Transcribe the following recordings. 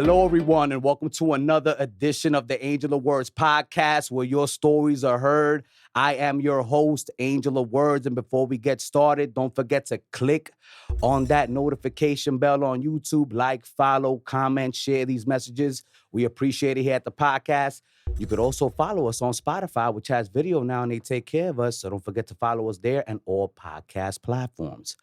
Hello, everyone, and welcome to another edition of the Angel of Words podcast, where your stories are heard. I am your host, Angel of Words, and before we get started, don't forget to click on that notification bell on YouTube, like, follow, comment, share these messages. We appreciate it here at the podcast. You could also follow us on Spotify, which has video now, and they take care of us, so don't forget to follow us there and all podcast platforms.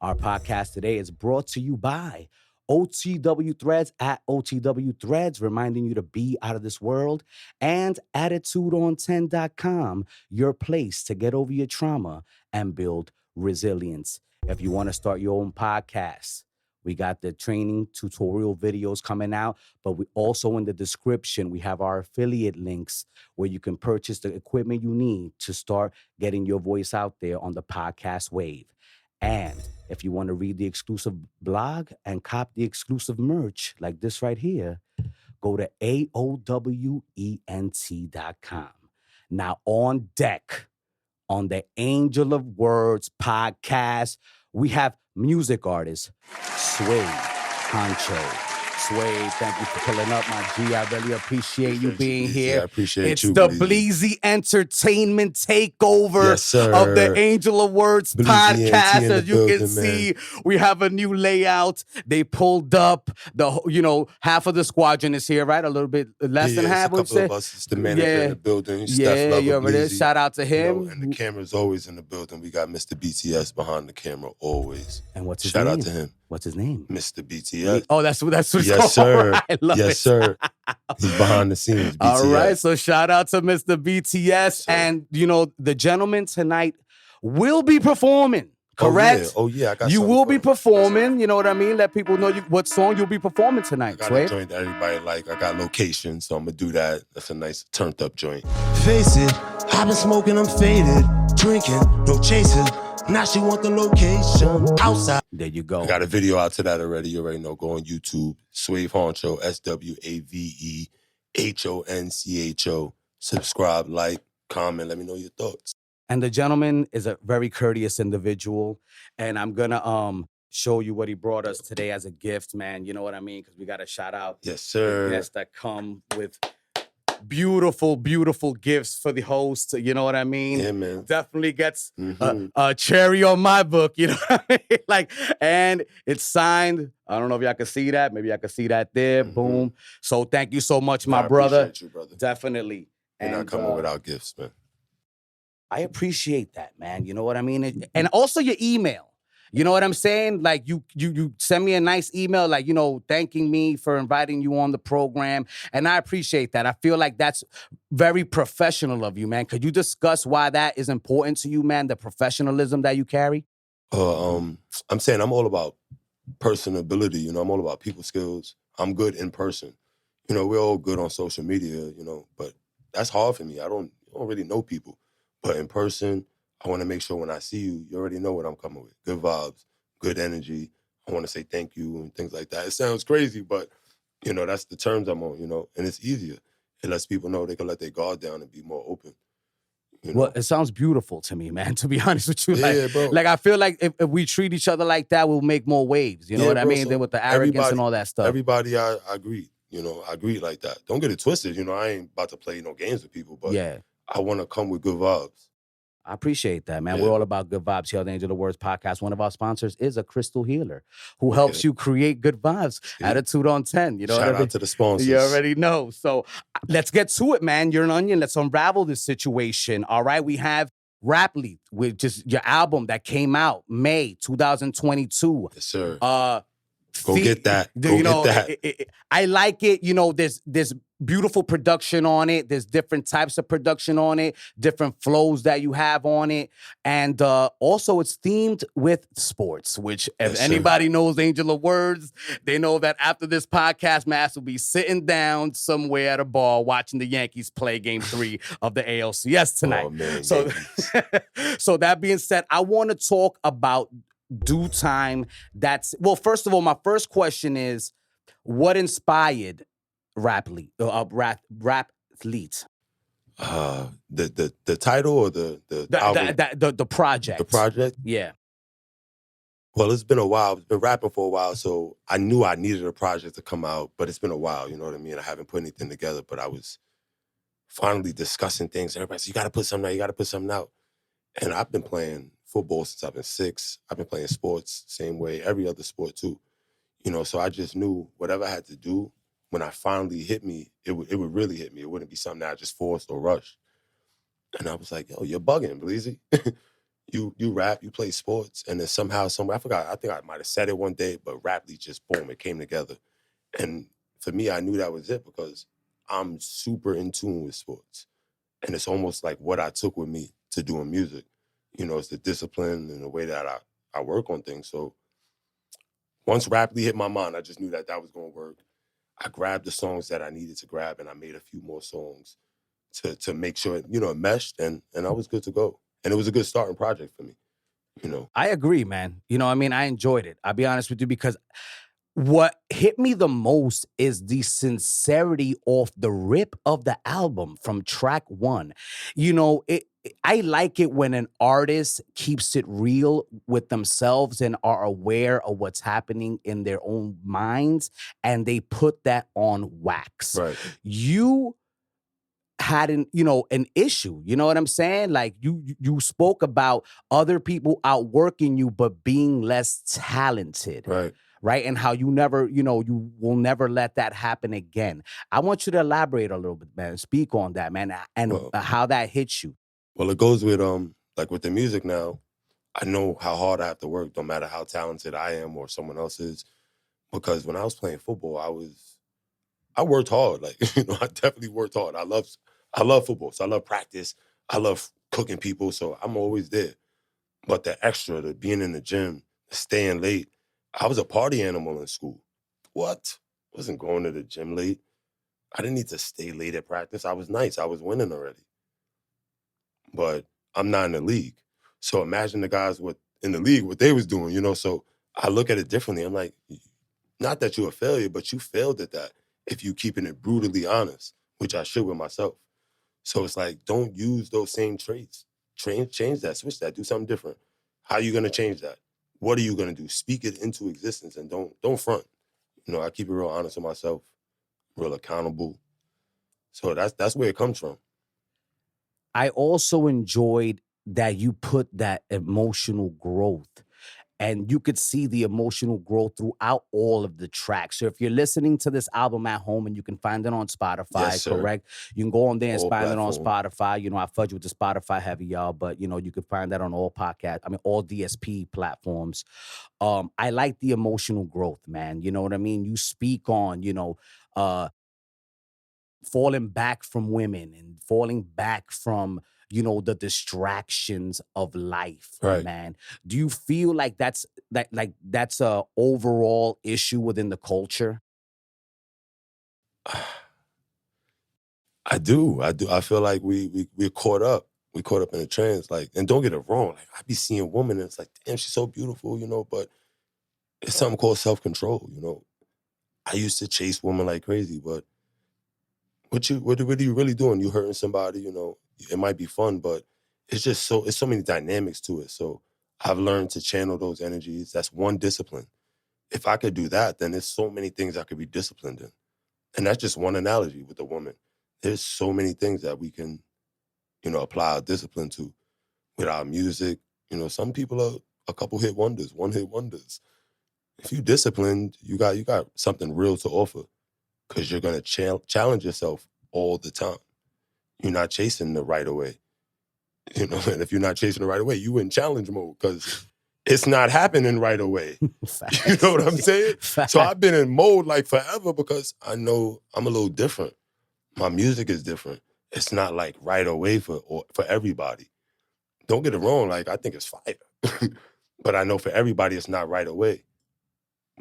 Our podcast today is brought to you by OTW Threads at OTW Threads, reminding you to be out of this world, and AttitudeOn10.com, your place to get over your trauma and build resilience. If you want to start your own podcast, we got the training tutorial videos coming out, but we also in the description, we have our affiliate links where you can purchase the equipment you need to start getting your voice out there on the podcast wave. And if you want to read the exclusive blog and cop the exclusive merch like this right here, go to AOWENT.com. Now on deck on the Angel of Words podcast, we have music artist Swave Honcho. Swave, thank you for pulling up, my G. I really appreciate you being here. I appreciate it's you. It's the BLEEZY Entertainment takeover of the Angel of Words podcast. As you can see, we have a new layout. They pulled up half of the squadron is here, right? A little bit less than half. A couple of us. It's the manager in the building. Yeah, you already did. Shout out to him. And the camera's always in the building. We got Mr. BTS behind the camera always. And what's his name? Shout out to him. What's his name? Mr. BTS. Oh, that's what yes, sir. I love it. Yes, sir. He's behind the scenes. BTS. All right. So shout out to Mr. BTS. Yes, and the gentleman tonight will be performing. Correct? Oh yeah. I got you will be performing. You know what I mean? Let people know what song you'll be performing tonight. I got a joint that everybody like. I got location, so I'm gonna do that. That's a nice turned up joint. Face it, I've been smoking, I'm faded, drinking, no chasing. Now she want the location outside. There you go. I got a video out to that already. You already know. Go on YouTube. Swave Honcho, SwaveHoncho. Subscribe, like, comment. Let me know your thoughts. And the gentleman is a very courteous individual. And I'm going to show you what he brought us today as a gift, man. You know what I mean? Because we got to shout out. Yes, sir. The guests that come with beautiful, beautiful gifts for the host. You know what I mean? Yeah, man. Definitely gets a cherry on my book. You know what I mean? And it's signed. I don't know if y'all can see that. Maybe I can see that there. Boom. So thank you so much, my brother. I appreciate you, brother. Definitely. You're not coming without gifts, man. I appreciate that, man. You know what I mean? And also your email. You know what I'm saying? Like you send me a nice email, like, thanking me for inviting you on the program. And I appreciate that. I feel like that's very professional of you, man. Could you discuss why that is important to you, man? The professionalism that you carry? I'm saying I'm all about personability. I'm all about people skills. I'm good in person. We're all good on social media, but that's hard for me. I don't really know people. But in person, I want to make sure when I see you, you already know what I'm coming with. Good vibes, good energy. I want to say thank you and things like that. It sounds crazy, but, that's the terms I'm on, and it's easier. It lets people know they can let their guard down and be more open. Well, it sounds beautiful to me, man, to be honest with you. Yeah, bro. Like, I feel like if we treat each other like that, we'll make more waves. You know what I mean? So then with the arrogance and all that stuff. Everybody, I agree. I agree like that. Don't get it twisted. I ain't about to play no games with people, but I want to come with good vibes. I appreciate that, man. Yeah. We're all about good vibes here on the Angel of Words podcast. One of our sponsors is a crystal healer who helps you create good vibes. Yeah. Attitude on 10. Shout out to the sponsors. You already know. So let's get to it, man. You're an onion. Let's unravel this situation. All right. We have RAPTHLETE, which is your album that came out May 2022. Yes, sir. Go get that. Get that. I like it. There's beautiful production on it. There's different types of production on it, different flows that you have on it. And also it's themed with sports, which if anybody knows Angel of Words, they know that after this podcast, Mass will be sitting down somewhere at a bar watching the Yankees play Game 3 of the ALCS tonight. Oh, man, so that being said, I want to talk about Due Time. First of all, my first question is, what inspired RAPTHLETE? The title or the album? The project. The project? Yeah. Well, it's been a while. I've been rapping for a while, so I knew I needed a project to come out, but it's been a while, you know what I mean? I haven't put anything together, but I was finally discussing things. Everybody said, you got to put something out, you got to put something out. And I've been playing football since I've been 6. I've been playing sports same way, every other sport too. You know, so I just knew whatever I had to do, when I finally hit me, it would really hit me. It wouldn't be something that I just forced or rushed. And I was like, yo, you're bugging, Bleezy. You rap, you play sports, and then somehow, somewhere, I forgot, I think I might have said it one day, but RAPTHLETE just, boom, it came together. And for me, I knew that was it because I'm super in tune with sports. And it's almost like what I took with me to doing music. You know, it's the discipline and the way that I work on things. So once RAPTHLETE hit my mind, I just knew that that was going to work. I grabbed the songs that I needed to grab, and I made a few more songs to make sure, you know, it meshed, and I was good to go. And it was a good starting project for me, you know. I agree, man. You know, I mean, I enjoyed it. I'll be honest with you, because what hit me the most is the sincerity off the rip of the album from track 1. You know, I like it when an artist keeps it real with themselves and are aware of what's happening in their own minds, and they put that on wax. Right. You had an issue, you know what I'm saying? Like you spoke about other people outworking you but being less talented. Right. And how you never, you will never let that happen again. I want you to elaborate a little bit, man. Speak on that, man, and how that hits you. Well, it goes with like with the music now. I know how hard I have to work, no matter how talented I am or someone else is. Because when I was playing football, I worked hard. Like, you know, I definitely worked hard. I love football, so I love practice. I love cooking people, so I'm always there. But the extra, the being in the gym, the staying late, I was a party animal in school. What? Wasn't going to the gym late. I didn't need to stay late at practice. I was nice. I was winning already. But I'm not in the league. So imagine the guys in the league, what they was doing, you know? So I look at it differently. I'm like, not that you're a failure, but you failed at that if you keeping it brutally honest, which I should with myself. So it's like, don't use those same traits. Change that, switch that, do something different. How are you gonna change that? What are you gonna do? Speak it into existence and don't front. You know, I keep it real honest with myself, real accountable. So that's where it comes from. I also enjoyed that you put that emotional growth, and you could see the emotional growth throughout all of the tracks. So if you're listening to this album at home, and you can find it on Spotify, Yes, sir. correct? You can go on there and All find it on platforms. Spotify. You know, I fudge with the Spotify heavy, y'all, but you can find that on all all DSP platforms. I like the emotional growth, man. You know what I mean? You speak on, falling back from women and falling back from the distractions of life, Right. man. Do you feel like that's a overall issue within the culture? I do. I feel like we're caught up. We caught up in a trance. Like, and don't get it wrong. Like, I be seeing women and it's like, damn, she's so beautiful, you know, but it's something called self-control, you know. I used to chase women like crazy, but what are you really doing? You hurting somebody, you know. It might be fun, but it's so many dynamics to it. So I've learned to channel those energies. That's one discipline. If I could do that, then there's so many things I could be disciplined in. And that's just one analogy with a woman. There's so many things that we can, you know, apply our discipline to with our music. You know, some people are a couple hit wonders, one hit wonders. If you disciplined, you got something real to offer because you're gonna challenge yourself all the time. You're not chasing the right away, you know. And if you're not chasing the right away, you in challenge mode because it's not happening right away. You know what I'm saying? So I've been in mode like forever because I know I'm a little different. My music is different. It's not like right away for everybody. Don't get it wrong. Like, I think it's fire. But I know for everybody, it's not right away.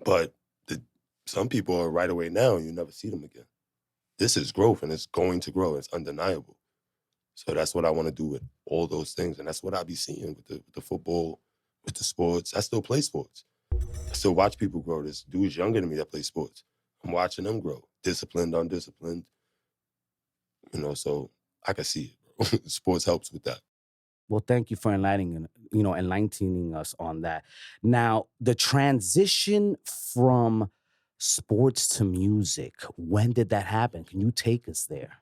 But some people are right away now and you never see them again. This is growth and it's going to grow. It's undeniable. So that's what I want to do with all those things. And that's what I be seeing with the football, with the sports. I still play sports. I still watch people grow. This dude's younger than me that plays sports. I'm watching them grow. Disciplined, undisciplined. You know, so I can see it. Sports helps with that. Well, thank you for enlightening us on that. Now, the transition from sports to music, when did that happen? Can you take us there?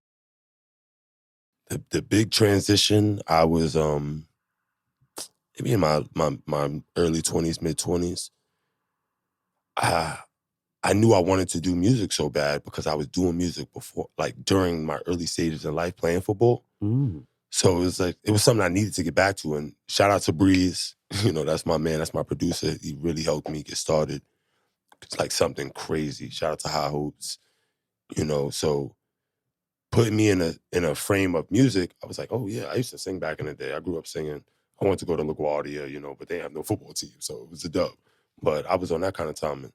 The big transition, I was maybe in my early 20s, mid 20s. I knew I wanted to do music so bad because I was doing music before, like during my early stages in life, playing football. So it was something I needed to get back to. And shout out to Breeze, that's my man, that's my producer. He really helped me get started. It's like something crazy. Shout out to High Hopes, so putting me in a frame of music, I was like, oh yeah, I used to sing back in the day. I grew up singing. I wanted to go to LaGuardia, but they have no football team, so it was a dub. But I was on that kind of timing.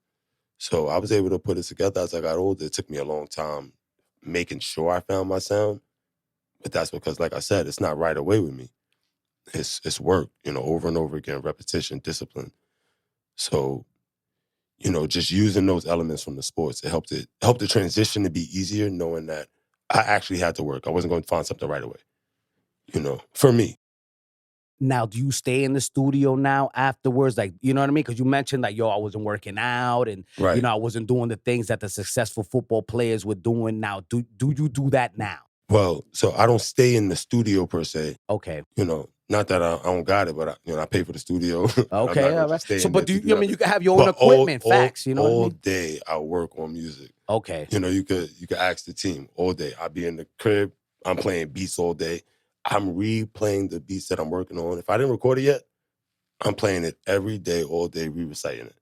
So I was able to put it together as I got older. It took me a long time making sure I found my sound. But that's because, like I said, it's not right away with me. It's work, over and over again, repetition, discipline. So, just using those elements from the sports, it helped the transition to be easier, knowing that I actually had to work. I wasn't going to find something right away, for me. Now, do you stay in the studio now afterwards? Like, you know what I mean? Because you mentioned like, I wasn't working out and, Right. I wasn't doing the things that the successful football players were doing. Now, do you do that now? Well, so I don't stay in the studio per se. Okay. Not that I don't got it, but I pay for the studio. Okay, all right. So, but you can have your own equipment, facts, you know all what I mean? day I work on music. Okay. You could ask the team all day. I'll be in the crib, I'm playing beats all day. I'm replaying the beats that I'm working on. If I didn't record it yet, I'm playing it every day, all day, re-reciting it.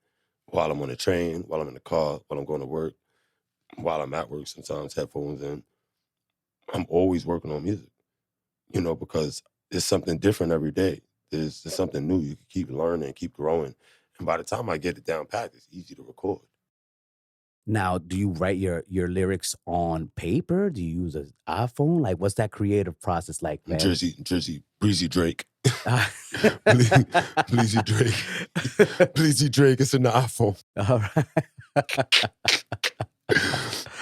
While I'm on the train, while I'm in the car, while I'm going to work, while I'm at work, sometimes headphones in. I'm always working on music, because there's something different every day. There's something new. You can keep learning, keep growing. And by the time I get it down packed, it's easy to record. Now, do you write your lyrics on paper? Do you use an iPhone? Like, what's that creative process like, man? Jersey, Breezy Drake. Bleezy Drake. Bleezy Drake, it's in the iPhone. All right.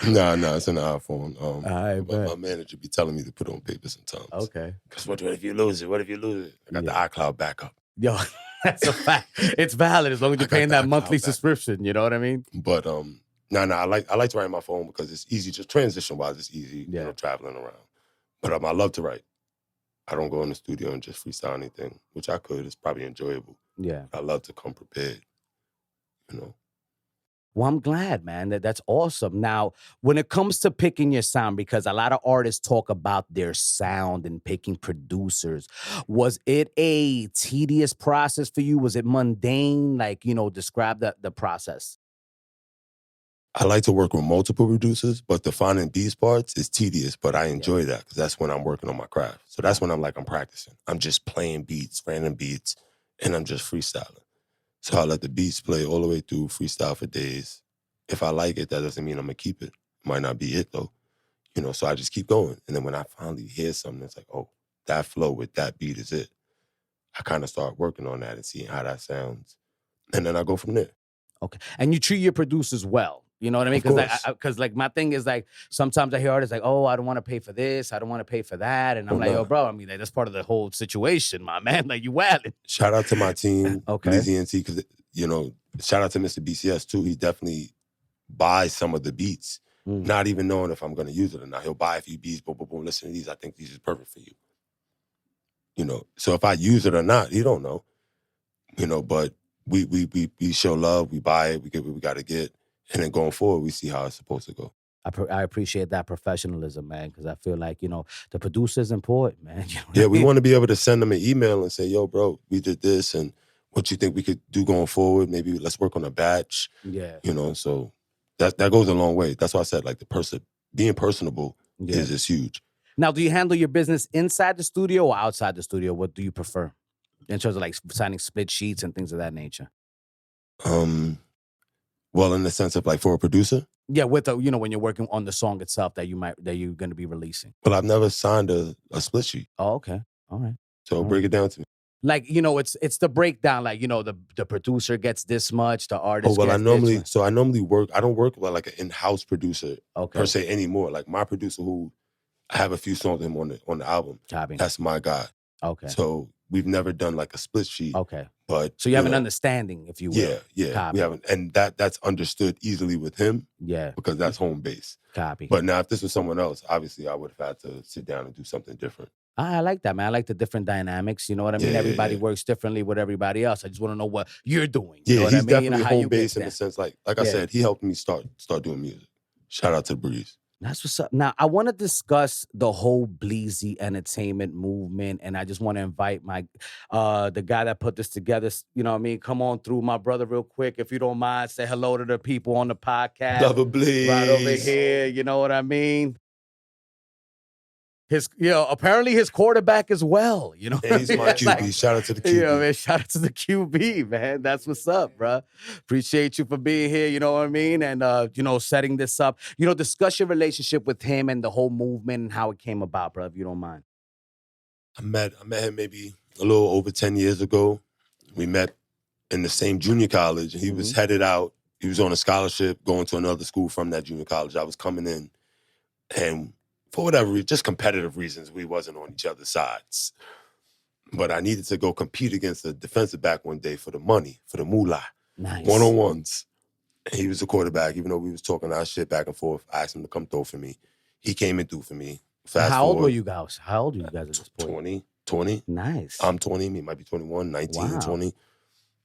No, it's in the iPhone. But my manager be telling me to put it on paper sometimes. Okay. Because what if you lose it? What if you lose it? I got the iCloud backup. Yo, that's a fact. It's valid as long as you're paying that monthly subscription. You know what I mean? But I like to write on my phone because it's easy. Just transition wise, it's easy. Traveling around. But I love to write. I don't go in the studio and just freestyle anything, which I could. It's probably enjoyable. Yeah. I love to come prepared. Well, I'm glad, man. That's awesome. Now, when it comes to picking your sound, because a lot of artists talk about their sound and picking producers, was it a tedious process for you? Was it mundane? Like, describe the process. I like to work with multiple producers, but defining these parts is tedious, but I enjoy that because that's when I'm working on my craft. So that's when I'm practicing. I'm just playing beats, random beats, and I'm just freestyling. So I let the beats play all the way through, freestyle for days. If I like it, that doesn't mean I'm going to keep it. Might not be it, though. So I just keep going. And then when I finally hear something, it's like, oh, that flow with that beat is it. I kind of start working on that and seeing how that sounds. And then I go from there. Okay. And you treat your producers well. You know what I mean? Because my thing is like, sometimes I hear artists like, oh, I don't want to pay for this. I don't want to pay for that. And I'm yo, bro, I mean, that's part of the whole situation, my man. Like, you wildin'. Shout out to my team, okay. BLEEZY NT, because, shout out to Mr. BCS, too. He definitely buys some of the beats, not even knowing if I'm going to use it or not. He'll buy a few beats, boom, boom, boom, listen to these. I think these is perfect for you. So if I use it or not, he don't know. But we show love, we buy it, we get what we got to get. And then going forward, we see how it's supposed to go. I appreciate that professionalism, man, because I feel like, the producer's important, man. We want to be able to send them an email and say, yo, bro, we did this, and what you think we could do going forward? Maybe let's work on a batch. Yeah. So that goes a long way. That's why I said, like, being personable is huge. Now, do you handle your business inside the studio or outside the studio? What do you prefer in terms of, like, signing split sheets and things of that nature? Well, in the sense of, like, for a producer? Yeah, with when you're working on the song itself that you're going to be releasing. Well, I've never signed a split sheet. Oh, okay. All right. So break it down to me. Like, it's the breakdown. Like, the producer gets this much, the artist. Oh, well, gets I normally work. I don't work with like an in-house producer per se anymore. Like my producer, who I have a few songs with him on the album. Copy. That's my guy. Okay. So we've never done like a split sheet. Okay. But So you have an understanding, if you will. Yeah. Copy. We haven't, and that's understood easily with him. Yeah. Because that's home base. Copy. But now, if this was someone else, obviously I would have had to sit down and do something different. I like that, man. I like the different dynamics. You know what I mean? Everybody works differently with everybody else. I just want to know what you're doing. You know what he's I mean? definitely How you home base get in the sense, like I said, he helped me start doing music. Shout out to Breeze. That's what's up. Now, I want to discuss the whole BLEEZY entertainment movement, and I just want to invite my the guy that put this together. You know what I mean? Come on through, my brother, real quick, if you don't mind. Say hello to the people on the podcast. Love a Bleeze. Right over here. You know what I mean? Apparently his quarterback as well. You know, and he's my QB. Like, shout out to the QB. You know, man, shout out to the QB, man. That's what's up, bro. Appreciate you for being here. You know what I mean? And setting this up. Discuss your relationship with him and the whole movement and how it came about, bro. If you don't mind. I met him maybe a little over 10 years ago. We met in the same junior college. He was headed out. He was on a scholarship going to another school from that junior college. I was coming in, and for whatever reason, just competitive reasons, we wasn't on each other's sides. But I needed to go compete against a defensive back one day for the money, for the moolah. Nice. One-on-ones. And he was the quarterback, even though we was talking our shit back and forth. I asked him to come throw for me. He came and threw for me. How old were you guys? How old are you guys at this point? 20. Nice. I'm 20. He might be 21, 19, wow. 20.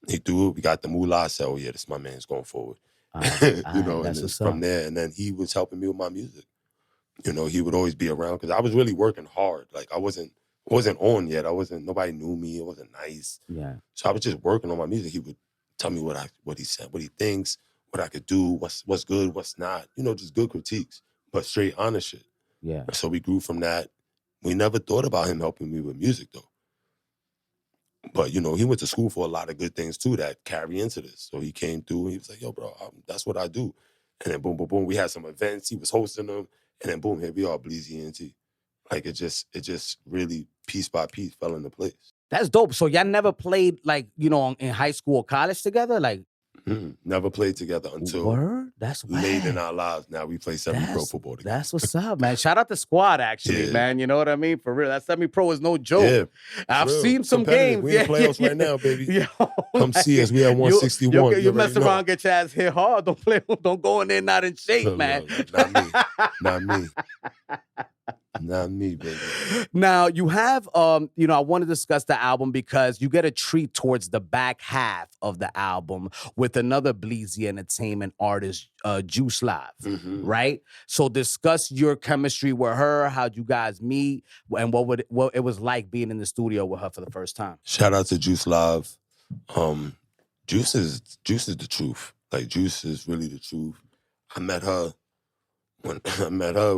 He threw it. We got the moolah. I said, oh, yeah, this is my man's going forward. And then from there, and then he was helping me with my music. He would always be around because I was really working hard. Like I wasn't on yet. Nobody knew me. It wasn't nice. Yeah. So I was just working on my music. He would tell me what he said, what he thinks, what I could do, what's good, what's not. Just good critiques, but straight honest shit. Yeah. So we grew from that. We never thought about him helping me with music though. But, he went to school for a lot of good things too that carry into this. So he came through and he was like, yo, bro, that's what I do. And then boom, boom, boom. We had some events. He was hosting them. And then boom, here we are, BLEEZY ENT. Like it just really piece by piece fell into place. That's dope. So y'all never played in high school or college together? Like never played together until That's late in our lives. Now we play semi-pro football together. That's what's up, man. Shout out the squad, actually, man. You know what I mean? For real. That semi-pro is no joke. Yeah, I've seen some games. We in playoffs right now, baby. Come see us. We at 161. You mess around, get your ass hit hard. Don't go in there not in shape, man. Not me, baby. Now, you have, I want to discuss the album because you get a treat towards the back half of the album with another BLEEZY Entertainment artist, Juice Live, right? So discuss your chemistry with her, how'd you guys meet, and what it was like being in the studio with her for the first time. Shout out to Juice Live. Juice is the truth. Like, Juice is really the truth. I met her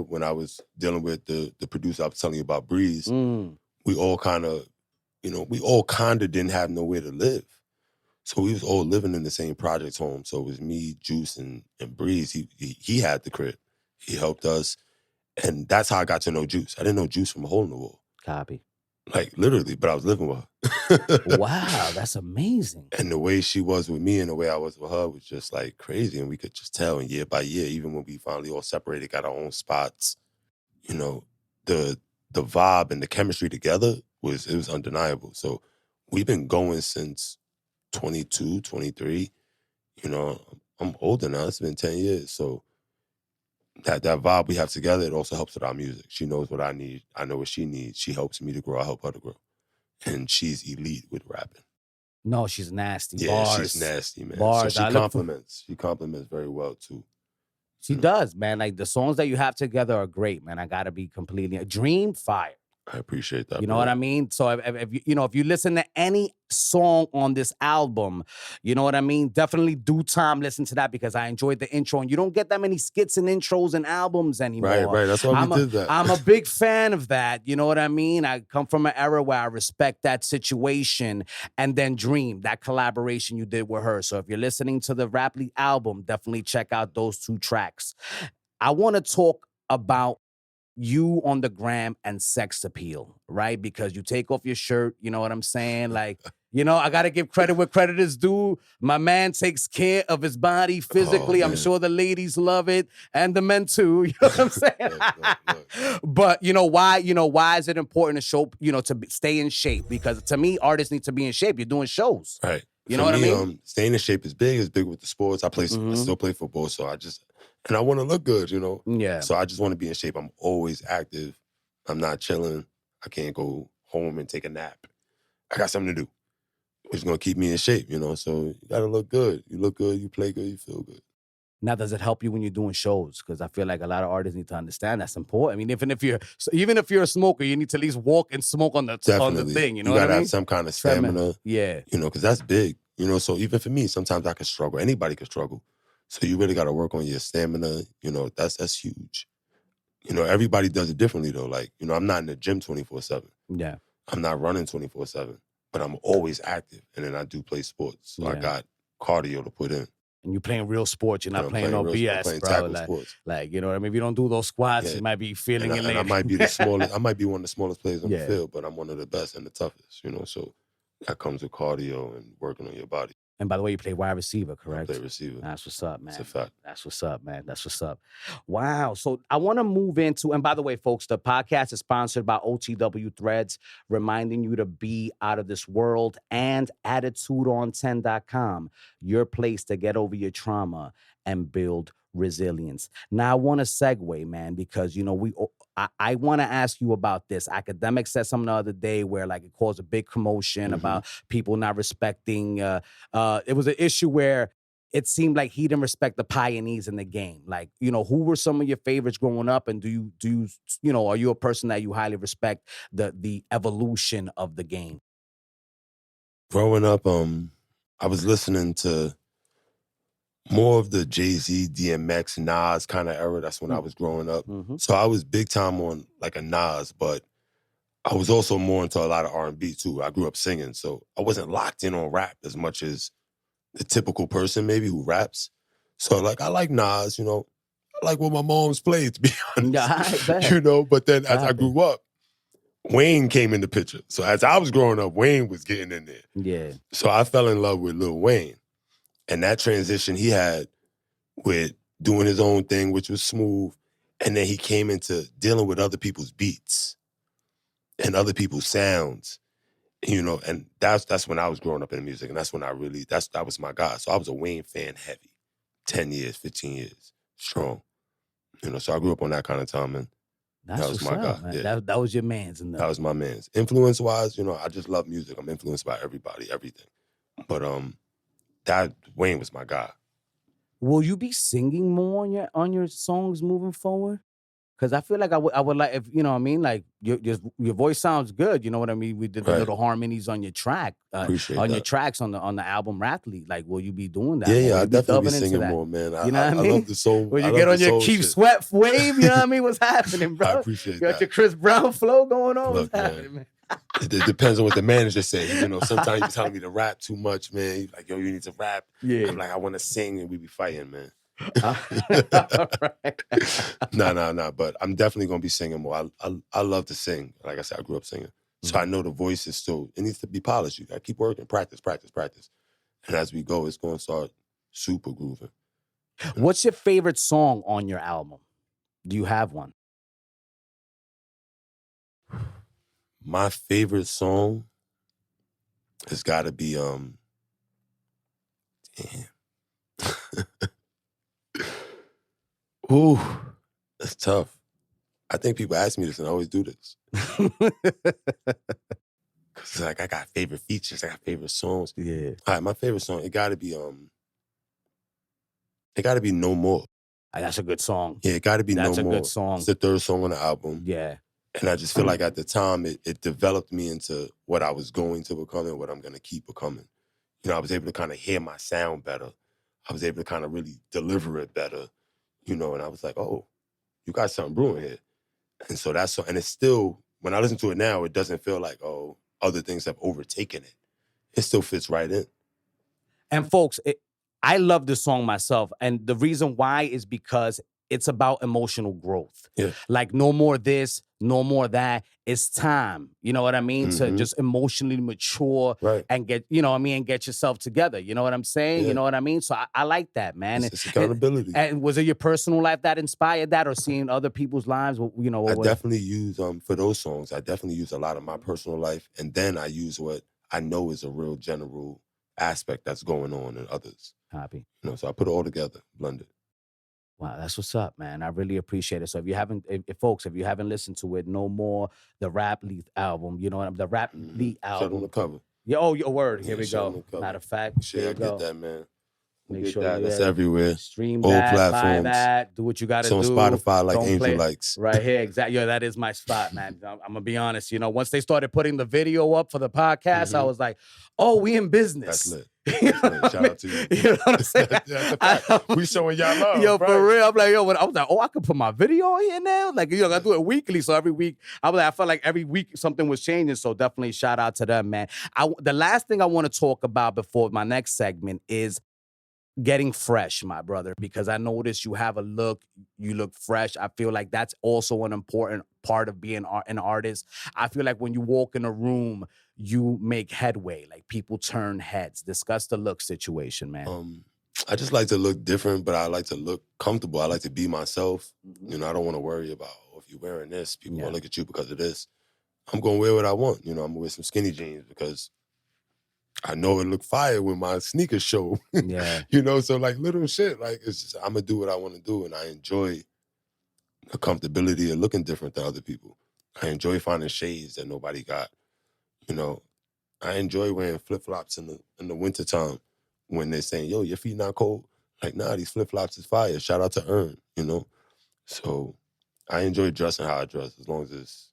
when I was dealing with the producer I was telling you about, Breeze. We all kind of didn't have nowhere to live. So we was all living in the same project home. So it was me, Juice, and Breeze. He had the crib. He helped us. And that's how I got to know Juice. I didn't know Juice from a hole in the wall. Copy. Like, literally, but I was living with her. Wow, that's amazing. And the way she was with me and the way I was with her was just like crazy. And we could just tell. And year by year, even when we finally all separated, got our own spots, the vibe and the chemistry together was undeniable. So we've been going since 22, 23. I'm older now. It's been 10 years. So that vibe we have together, it also helps with our music. She knows what I need. I know what she needs. She helps me to grow. I help her to grow. And she's elite with rapping. No, she's nasty. Yeah, Bars. she's nasty, man. Bars. So she compliments. She compliments very well, too. She does, man. Like, the songs that you have together are great, man. I got to be completely... Dream, fire. I appreciate that. You know what I mean? So if you listen to any song on this album, you know what I mean? Definitely do time listen to that because I enjoyed the intro. And you don't get that many skits and intros and albums anymore. Right. That's why we did that. I'm a big fan of that. You know what I mean? I come from an era where I respect that situation. And then Dream, that collaboration you did with her. So if you're listening to the RAPTHLETE album, definitely check out those two tracks. I want to talk about you on the gram and sex appeal, right? Because you take off your shirt, you know what I'm saying? Like, You know, I got to give credit where credit is due. My man takes care of his body physically. I'm man. sure the ladies love it and the men too. You know what I'm saying? Look. But you know why? You know why is it important to show? You know, stay in shape? Because to me, artists need to be in shape. You're doing shows. Right. You know what I mean? Staying in shape is big. It's big with the sports. I still play football, so I want to look good, you know? Yeah. So I just want to be in shape. I'm always active. I'm not chilling. I can't go home and take a nap. I got something to do. It's going to keep me in shape, you know? So you got to look good. You look good, you play good, you feel good. Now, does it help you when you're doing shows? Because I feel like a lot of artists need to understand that's important. I mean, even if you're a smoker, you need to at least walk and smoke on the thing. You know what I mean? You got to have some kind of stamina. Yeah. You know, because that's big. You know, so even for me, sometimes I can struggle. Anybody can struggle. So you really got to work on your stamina. You know, that's huge. You know, everybody does it differently though. Like, you know, I'm not in the gym 24/7. Yeah. I'm not running 24/7, but I'm always active. And then I do play sports. So I got cardio to put in. And you're playing real sports. You're not playing no BS, playing bro. tackle sports. Like, you know what I mean? If you don't do those squats, you might be feeling it later. I might be I might be one of the smallest players on the field, but I'm one of the best and the toughest, you know. So that comes with cardio and working on your body. And by the way, you play wide receiver, correct? I play receiver. That's what's up, man. That's a fact. That's what's up, man. That's what's up. Wow. So I want to move into, and by the way, folks, the podcast is sponsored by OTW Threads, reminding you to be out of this world, and attitudeon10.com, your place to get over your trauma and build resilience. Now, I want to segue, man, because, you know, I want to ask you about this. Academic said something the other day where, like, it caused a big commotion about people not respecting. It was an issue where it seemed like he didn't respect the pioneers in the game. Like, you know, who were some of your favorites growing up? And do you know, are you a person that you highly respect the evolution of the game? Growing up, I was listening to more of the Jay-Z, DMX, Nas kind of era. That's when I was growing up. So I was big time on like a Nas, but I was also more into a lot of R&B too. I grew up singing, so I wasn't locked in on rap as much as the typical person maybe who raps. So like, I like Nas, you know. I like what my mom's played, to be honest. Yeah, you know, but then as I grew up, Wayne came in the picture. So as I was growing up, Wayne was getting in there. Yeah. So I fell in love with Lil Wayne. And that transition he had with doing his own thing, which was smooth, and then he came into dealing with other people's beats and other people's sounds, you know, and that's when I was growing up in music, and that's when that was my guy. So I was a Wayne fan heavy, 10 years, 15 years, strong. You know, so I grew up on that kind of time, and that was my guy. Yeah. That was your man's. That was my man's. Influence-wise, you know, I just love music. I'm influenced by everybody, everything. But that Wayne was my guy. Will you be singing more on your songs moving forward? Because I feel like I would like, if you know what I mean, like your voice sounds good. You know what I mean? We did the little harmonies on your track, your tracks on the album RAPTHLETE. Like, will you be doing that? Yeah, I definitely be singing more, man. You know what I mean? I love the soul. When you get on your Keep Sweat wave, you know what I mean? What's happening, bro? I appreciate you that. got your Chris Brown flow going on. Look, what's happening, man? It depends on what the manager says. You know, sometimes you're telling me to rap too much, man. He's like, yo, you need to rap. Yeah. I'm like, I want to sing, and we be fighting, man. Right. No. But I'm definitely gonna be singing more. I love to sing. Like I said, I grew up singing, so I know the voice is still. It needs to be polished. You gotta keep working, practice. And as we go, it's gonna start super grooving. What's your favorite song on your album? Do you have one? My favorite song has got to be Ooh, that's tough. I think people ask me this, and I always do this. Cause like I got favorite features, I got favorite songs. Yeah. All right, my favorite song, it gotta be No More. That's a good song. Yeah, it gotta be No More. That's a good song. It's the third song on the album. Yeah. And I just feel like at the time it developed me into what I was going to become and what I'm gonna keep becoming. You know, I was able to kind of hear my sound better. I was able to kind of really deliver it better, you know, and I was like, oh, you got something brewing here. And so and it's still, when I listen to it now, it doesn't feel like, oh, other things have overtaken it. It still fits right in. And folks, I love this song myself. And the reason why is because it's about emotional growth. Yeah. Like no more this, no more that. It's time. You know what I mean? To just emotionally mature and get, you know what I mean, and get yourself together. You know what I'm saying? Yeah. You know what I mean? So I like that, man. It's accountability. And was it your personal life that inspired that, or seeing other people's lives? You know, I definitely use for those songs. I definitely use a lot of my personal life, and then I use what I know is a real general aspect that's going on in others. Copy. You know, so I put it all together, blended. Wow, that's what's up, man. I really appreciate it. So if you haven't, folks, if you haven't listened to it, No More, the RAPTHLETE album, you know, the RAPTHLETE album. Shut on the cover. Yeah, your word. Here we shut on go. the cover. Matter of fact, Sure, here I we go. get that, man. Make sure that's everywhere. Stream All that, platforms. buy that, do what you got to do. It's on Spotify like Don't Angel play. likes. Right here, exactly. Yo, that is my spot, man. I'm going to be honest. You know, once they started putting the video up for the podcast, I was like, oh, we in business. That's lit. You That's lit. Shout out to you. You know what I'm saying? That's a fact. We showing y'all love. Yo, right? for real. I'm like, yo, I was like, oh, I could put my video on here now. Like, you know, I do it weekly. So every week, I felt like every week something was changing. So definitely shout out to them, man. The last thing I want to talk about before my next segment is getting fresh, my brother, because I noticed you have a look, you look fresh. I feel like that's also an important part of being an artist. I feel like when you walk in a room, you make headway, like people turn heads. Discuss the look situation, man. I just like to look different, but I like to look comfortable. I like to be myself. You know, I don't want to worry about, if you're wearing this, people gonna look at you because of this. I'm gonna wear what I want. You know, I'm gonna wear some skinny jeans because I know it look fire when my sneakers show. Yeah. You know, so like little shit, like it's just, I'm gonna do what I want to do, and I enjoy the comfortability of looking different than other people. I enjoy finding shades that nobody got. You know, I enjoy wearing flip-flops in the wintertime when they're saying, yo, your feet not cold. Like, nah, these flip-flops is fire. Shout out to Earn, you know? So I enjoy dressing how I dress as long as it's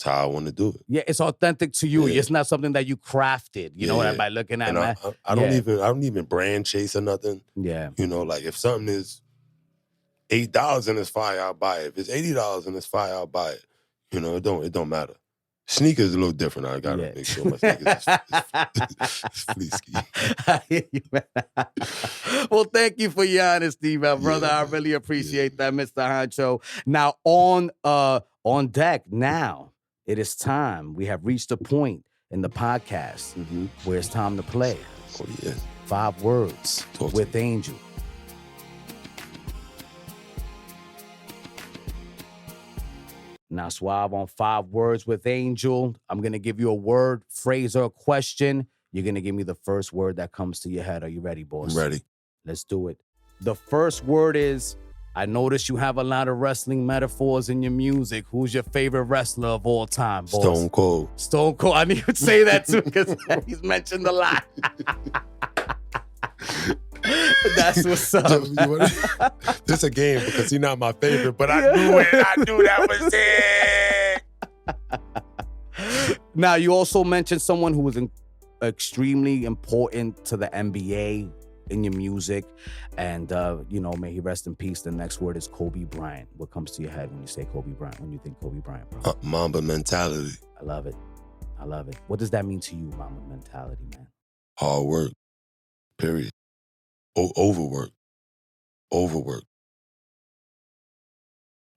how I want to do it. Yeah, it's authentic to you. Yeah. It's not something that you crafted. You know what I'm by looking at, and man. I don't even brand chase or nothing. Yeah. You know, like if something is $8 and it's fire, I'll buy it. If it's $80 and it's fire, I'll buy it. You know, it don't matter. Sneakers a little different. I gotta make sure my sneakers is fleecy. I hear you, man. Well, thank you for your honesty, my brother. I really appreciate that, Mr. Honcho. Now on deck now. It is time. We have reached a point in the podcast where it's time to play. Oh, yeah. 5 words with Angel. Now, Swave, on 5 words with Angel, I'm going to give you a word, phrase, or a question. You're going to give me the first word that comes to your head. Are you ready, boss? I'm ready. Let's do it. The first word is, I notice you have a lot of wrestling metaphors in your music. Who's your favorite wrestler of all time, boss? Stone Cold. Stone Cold. I knew you'd say that too because he's mentioned a lot. That's what's up. This a game because he's not my favorite, but I knew it. I knew that was it. Now, you also mentioned someone who was extremely important to the NBA in your music. And, you know, may he rest in peace. The next word is Kobe Bryant. What comes to your head when you say Kobe Bryant, when you think Kobe Bryant, bro? Mamba mentality. I love it. I love it. What does that mean to you, Mamba mentality, man? Hard work, period. Overwork.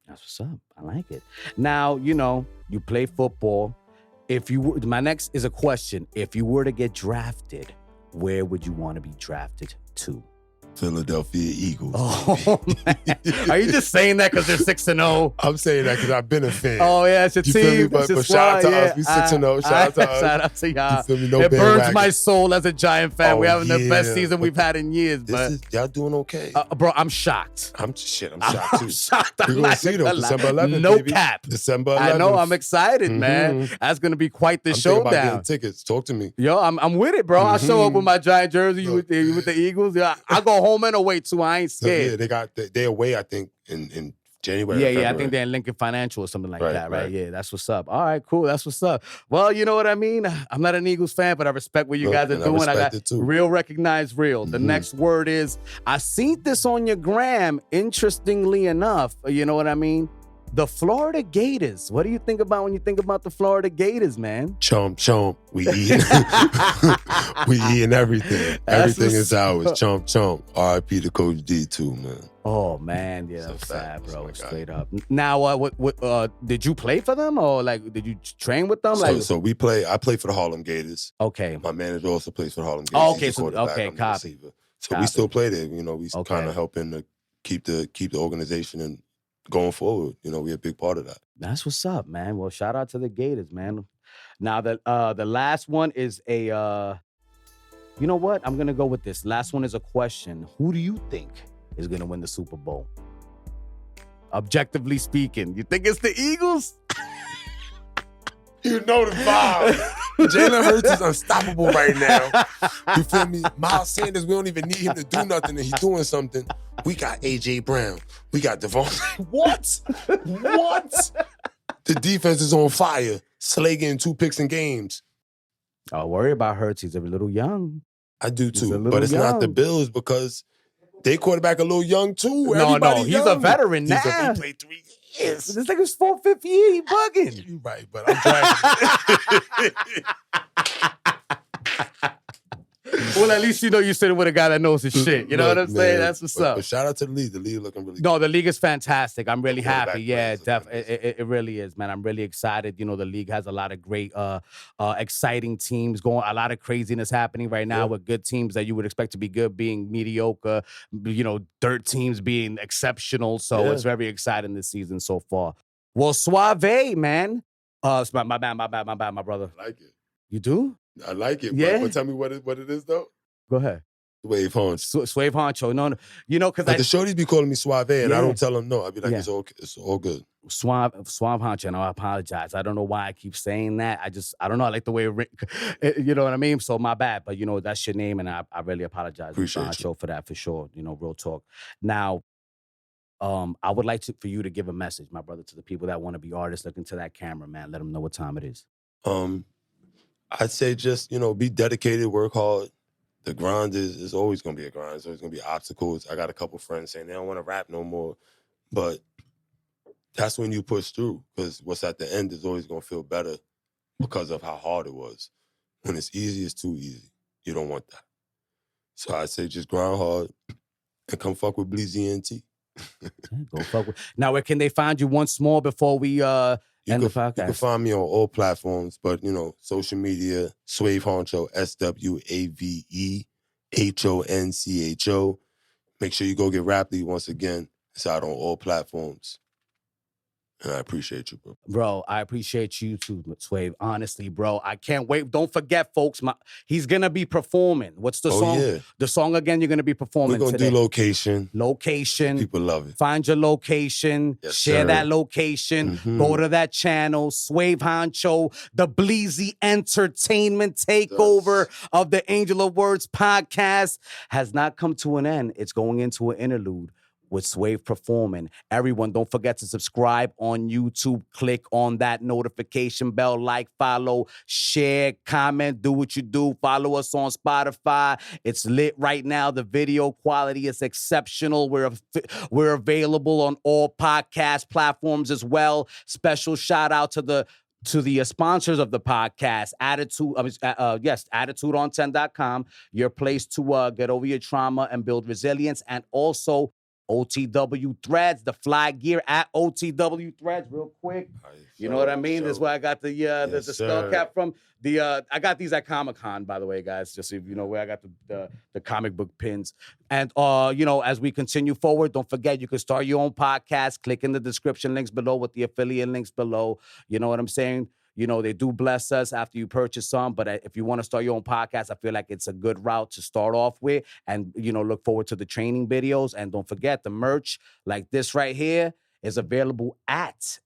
That's what's up. I like it. Now, you know, you play football. My next is a question. If you were to get drafted, where would you want to be drafted to? Philadelphia Eagles. Oh, man. Are you just saying that because they're 6-0? I'm saying that because I've been a fan. Oh, yeah, it's a you team. Feel me? But shout out to us. We 6-0. Shout out to us. Shout out to y'all. You feel me? No it burns bandwagon. my soul as a Giant fan. We're having the best season But we've had in years. But y'all doing okay. Bro, I'm shocked. I'm shocked too. I'm shocked. We're going to see them December 11th, No baby. cap. December 11th. I know. I'm excited, man. That's going to be quite the I'm thinking about showdown. getting tickets. Talk to me. Yo, I'm with it, bro. I show up with my Giant jersey. You with the Eagles. Yeah, I go home and away too. I ain't scared. Yeah, they're away, I think, in January. Yeah, I think they're in Lincoln Financial or something like that, right? Right. Yeah, that's what's up. All right, cool. That's what's up. Well, you know what I mean? I'm not an Eagles fan, but I respect what you guys are doing. I got it too. real recognized real. The next word is, I seen this on your gram, interestingly enough. You know what I mean? The Florida Gators. What do you think about when you think about the Florida Gators, man? Chomp, chomp. We eating. We eating everything. Everything is ours. Chomp, chomp. R.I.P. to Coach D too, man. Oh man, yeah, It's that's a fact. sad, bro. It's like, Straight up. Now, what did you play for them, or like did you train with them? So we play. I play for the Harlem Gators. Okay. My manager also plays for the Harlem Gators. Oh, He's okay, the so quarterback, okay, I'm the copy. receiver. So Copy. we still play there. You know, we Okay. kind of helping to keep the organization and going forward. You know, we're a big part of that. That's what's up, man. Well, shout out to the Gators, man. Now the last one is a you know what? I'm gonna go with this. Last one is a question. Who do you think is gonna win the Super Bowl? Objectively speaking, you think it's the Eagles? You know the vibe. Jalen Hurts is unstoppable right now. You feel me? Miles Sanders, we don't even need him to do nothing, and he's doing something. We got A.J. Brown. We got Devontae. What? The defense is on fire. Slay getting 2 picks in games. I worry about Hurts. He's a little young. I do He's a too, little but it's not the young. Bills because they quarterback a little young too. No, Everybody he's a young. veteran He now. played 3 years. This like his 4th, 5th year. He bugging. You're right, but I'm dragging. Well, at least you know you're sitting with a guy that knows his shit. You know what I'm saying? Man, That's what's up. But shout out to the league. The league looking really good. No, the league is fantastic. I'm really Quarterback happy. Yeah, players are amazing. it really is, man. I'm really excited. You know, the league has a lot of great, exciting teams going. A lot of craziness happening right now with good teams that you would expect to be good being mediocre. You know, dirt teams being exceptional. So it's very exciting this season so far. Well, Swave, man. My bad, my brother. I like it. You do? I like it. Yeah. But tell me what it is though. Go ahead. Swave Honcho. Swave Honcho. No, you know, because But the shorties be calling me Suave, and I Yeah. don't tell them no. I be like, Yeah. it's all good. Swave Honcho, and I apologize. I don't know why I keep saying that. I don't know. I like the way you know what I mean? So my bad. But, you know, that's your name, and I really apologize. Appreciate Mr. you. Honcho, for that, for sure. You know, real talk. Now, I would like for you to give a message, my brother, to the people that want to be artists. Look into that camera, man. Let them know what time it is. I'd say just, you know, be dedicated, work hard. The grind is always going to be a grind. There's always going to be obstacles. I got a couple friends saying they don't want to rap no more. But that's when you push through, because what's at the end is always going to feel better because of how hard it was. When it's easy, it's too easy. You don't want that. So I'd say just grind hard and come fuck with BLEEZY NT. Go fuck with. Now, where can they find you once more before we end the You podcast? can find me on all platforms, but, you know, social media, Swave Honcho, SWAVE Honcho. Make sure you go get RAPTHLETE once again. It's out on all platforms. And I appreciate you, bro. Bro, I appreciate you too, Swave. Honestly, bro, I can't wait. Don't forget, folks, he's gonna be performing. What's the song? Yeah. The song again, you're gonna be performing We're going to today. do location. Location. People love it. Find your location. Yes, share sir. that location. Mhm. Go to that channel. Swave Honcho, the BLEEZY Entertainment takeover of the Angel of Words podcast has not come to an end. It's going into an interlude with Swave performing. Everyone, don't forget to subscribe on YouTube. Click on that notification bell, like, follow, share, comment, do what you do. Follow us on Spotify. It's lit right now. The video quality is exceptional. We're available on all podcast platforms as well. Special shout out to the sponsors of the podcast, attitudeon10.com, your place to get over your trauma and build resilience, and also OTW Threads, the fly gear at OTW Threads, real quick. You know what I mean? This is where I got the skull cap from. I got these at Comic-Con, by the way, guys, just so you know where I got the comic book pins. And, you know, as we continue forward, don't forget, you can start your own podcast. Click in the description links below with the affiliate links below. You know what I'm saying? You know, they do bless us after you purchase some, but if you want to start your own podcast, I feel like it's a good route to start off with, and, you know, look forward to the training videos. And don't forget, the merch like this right here is available at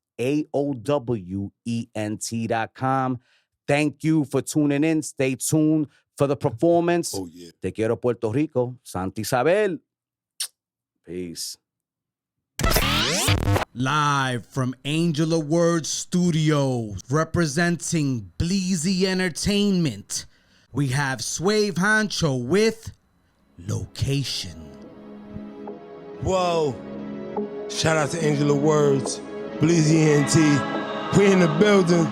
AOWENT.com. Thank you for tuning in. Stay tuned for the performance. Oh, yeah. Te quiero, Puerto Rico. Santa Isabel. Peace. Live from Angel of Words Studios, representing BLEEZY Entertainment, we have Swave Honcho with Location. Whoa. Shout out to Angel of Words. BLEEZY NT, we in the building.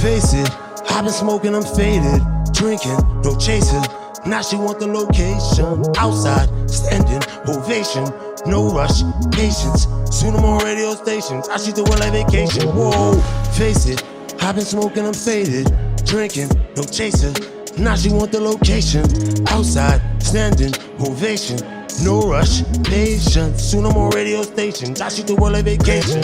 Face it, I've been smoking, I'm faded. Drinking, no chaser. Now she want the location. Outside, standing, ovation. No rush, patience. Soon I'm on radio stations. I shoot the world like vacation. Whoa, face it, I've been smoking, I'm faded. Drinking, no chaser. Now she want the location. Outside, standing, ovation. No rush, patience. Soon I'm on radio stations. I shoot the world like vacation.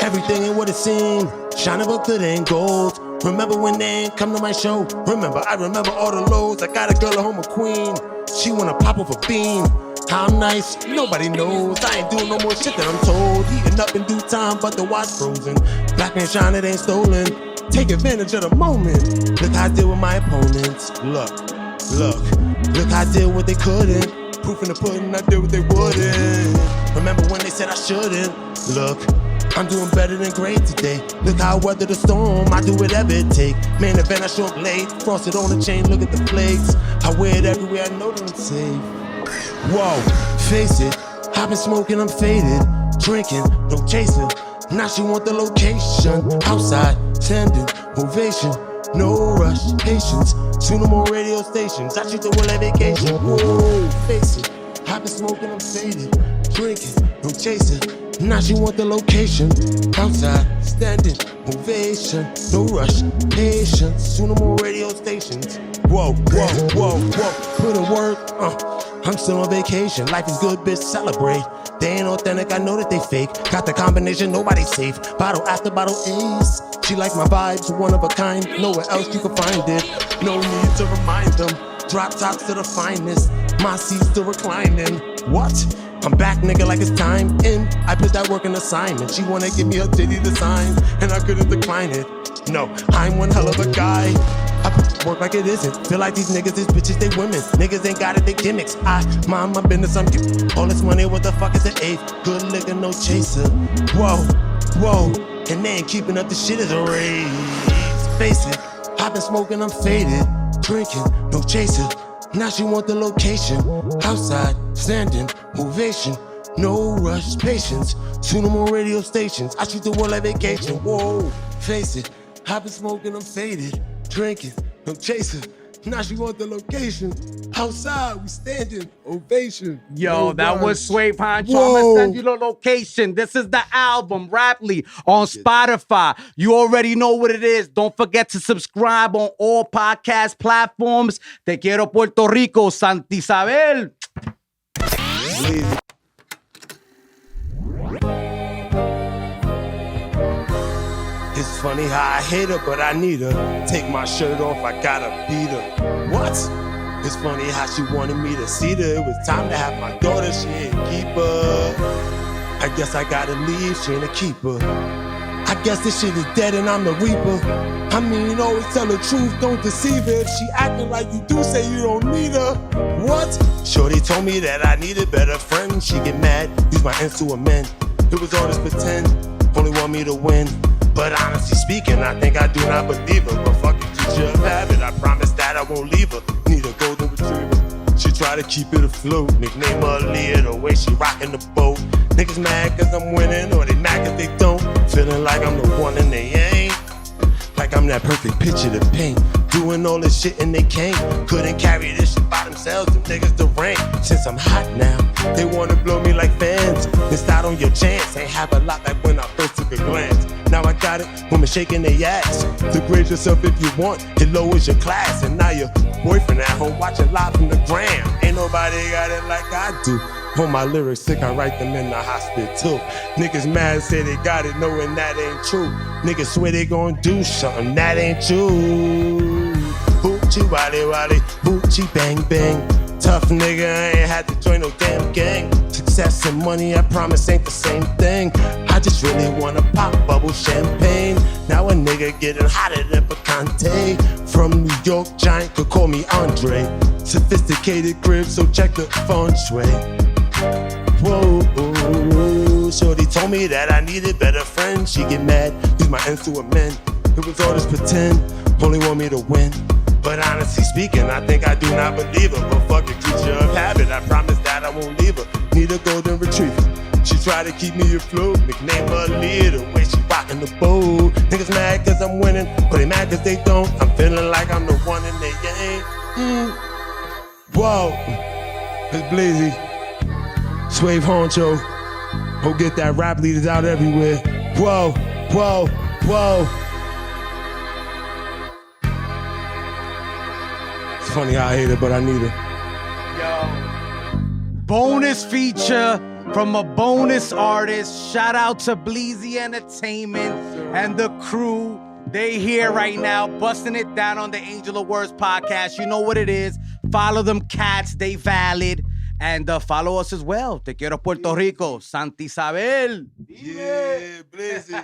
Everything ain't what it seemed. Shining but good ain't gold. Remember when they ain't come to my show? I remember all the lows. I got a girl at home, a queen. She wanna pop off a beam. How I'm nice, nobody knows. I ain't doing no more shit that I'm told. Heating up in due time, but the watch frozen. Black man shine, it ain't stolen. Take advantage of the moment. Look how I deal with my opponents. Look how I deal what they couldn't. Proof in the pudding, I did what they wouldn't. Remember when they said I shouldn't? Look, I'm doing better than great today. Look how I weather the storm, I do whatever it take. Main event, I show up late. Frosted on the chain, look at the flakes. I wear it everywhere, I know that I'm safe. Whoa, face it, I've been smoking, I'm faded. Drinking, no chaser. Now she want the location. Outside, standing, ovation. No rush, patience. Soon I'm on radio stations. I shoot the world like vacation. Whoa, face it, I've been smoking, I'm faded. Drinking, no chaser. Now she want the location. Outside, standing, ovation. No rush, patience. Soon I'm on radio stations. Whoa, put in work, I'm still on vacation. Life is good, bitch, celebrate. They ain't authentic, I know that they fake. Got the combination, nobody's safe. Bottle after bottle ace. She like my vibes, one of a kind. Nowhere else you can find it. No need to remind them. Drop tops to the finest. My seats still reclining. What? I'm back, nigga, like it's time in. I put that work in assignment. She wanna give me her titty design, and I couldn't decline it. No, I'm one hell of a guy. I put work like it isn't. Feel like these niggas is bitches, they women. Niggas ain't got it, they gimmicks. I mind my business, I'm giving all this money, what the fuck is the eighth? Good liquor, no chaser. Whoa, and they ain't keeping up, the shit is a race. Face it, I've been smoking, I'm faded. Drinking, no chaser. Now she want the location. Outside, standing, ovation. No rush, patience. Soon I'm on radio stations. I shoot the world like vacation. Whoa, face it, I've been smoking, I'm faded. Drinking, no chaser. Now she want the location. Outside, we standing, ovation. Yo, no that rush. was Swave Honcho. Whoa. I'm gonna send you the location. This is the album, RAPTHLETE, on Spotify. You already know what it is. Don't forget to subscribe on all podcast platforms. Te quiero, Puerto Rico, Santa Isabel. BLEEZY. It's funny how I hate her, but I need her. Take my shirt off, I gotta beat her. What? It's funny how she wanted me to see her. It was time to have my daughter, she ain't keep her. I guess I gotta leave, she ain't a keeper. I guess this shit is dead and I'm the reaper. I mean, always tell the truth, don't deceive her. If she acting like you do, say you don't need her. What? Shorty told me that I needed better friends. She get mad, use my ends to amend. It was all this pretend, only want me to win. But honestly speaking, I think I do not believe her. But fuck it, teacher of habit, I promise that I won't leave her. Need a golden retriever. She try to keep it afloat. Nickname her Leah, the way she rockin' the boat. Niggas mad cause I'm winning, or they mad cause they don't. Feeling like I'm the one and they ain't. Like I'm that perfect picture to paint. Doing all this shit and they can't. Couldn't carry this shit by themselves, them niggas the rank. Since I'm hot now, they wanna blow me like fans. Missed out on your chance, ain't have a lot like when I first took a glance. Now I got it, women shaking their ass. Degrade yourself if you want, it lowers your class. And now your boyfriend at home watching live from the gram. Ain't nobody got it like I do. On my lyrics sick, I write them in the hospital. Niggas mad, say they got it, knowing that ain't true. Niggas swear they gon' do something that ain't true. Hoochie wally wally, hoochie bang bang. Tough nigga, I ain't had to join no damn gang. Success and money, I promise ain't the same thing. I just really wanna pop bubble champagne. Now a nigga getting hotter than Picante. From New York, giant could call me Andre. Sophisticated crib, so check the feng shui. Whoa, shorty told me that I needed better friends. She get mad, use my ends to amend. It was all this pretend, only want me to win. But honestly speaking, I think I do not believe her. But fuck it, creature of habit, I promise that I won't leave her. Need a golden retriever. She try to keep me afloat, nickname her leader. Way she rockin' the boat. Niggas mad cause I'm winning, but they mad cause they don't. I'm feeling like I'm the one and they ain't. Whoa, it's BLEEZY, Swave Honcho. Go get that rap leaders out everywhere. Whoa, whoa, whoa. It's funny how I hate her, but I need her. Yo. Bonus feature from a bonus artist. Shout out to BLEEZY Entertainment and the crew. They here right now, busting it down on the Angel of Words podcast. You know what it is. Follow them cats. They valid. And follow us as well. Te quiero Puerto Rico. Santa Isabel. Yeah, BLEEZY.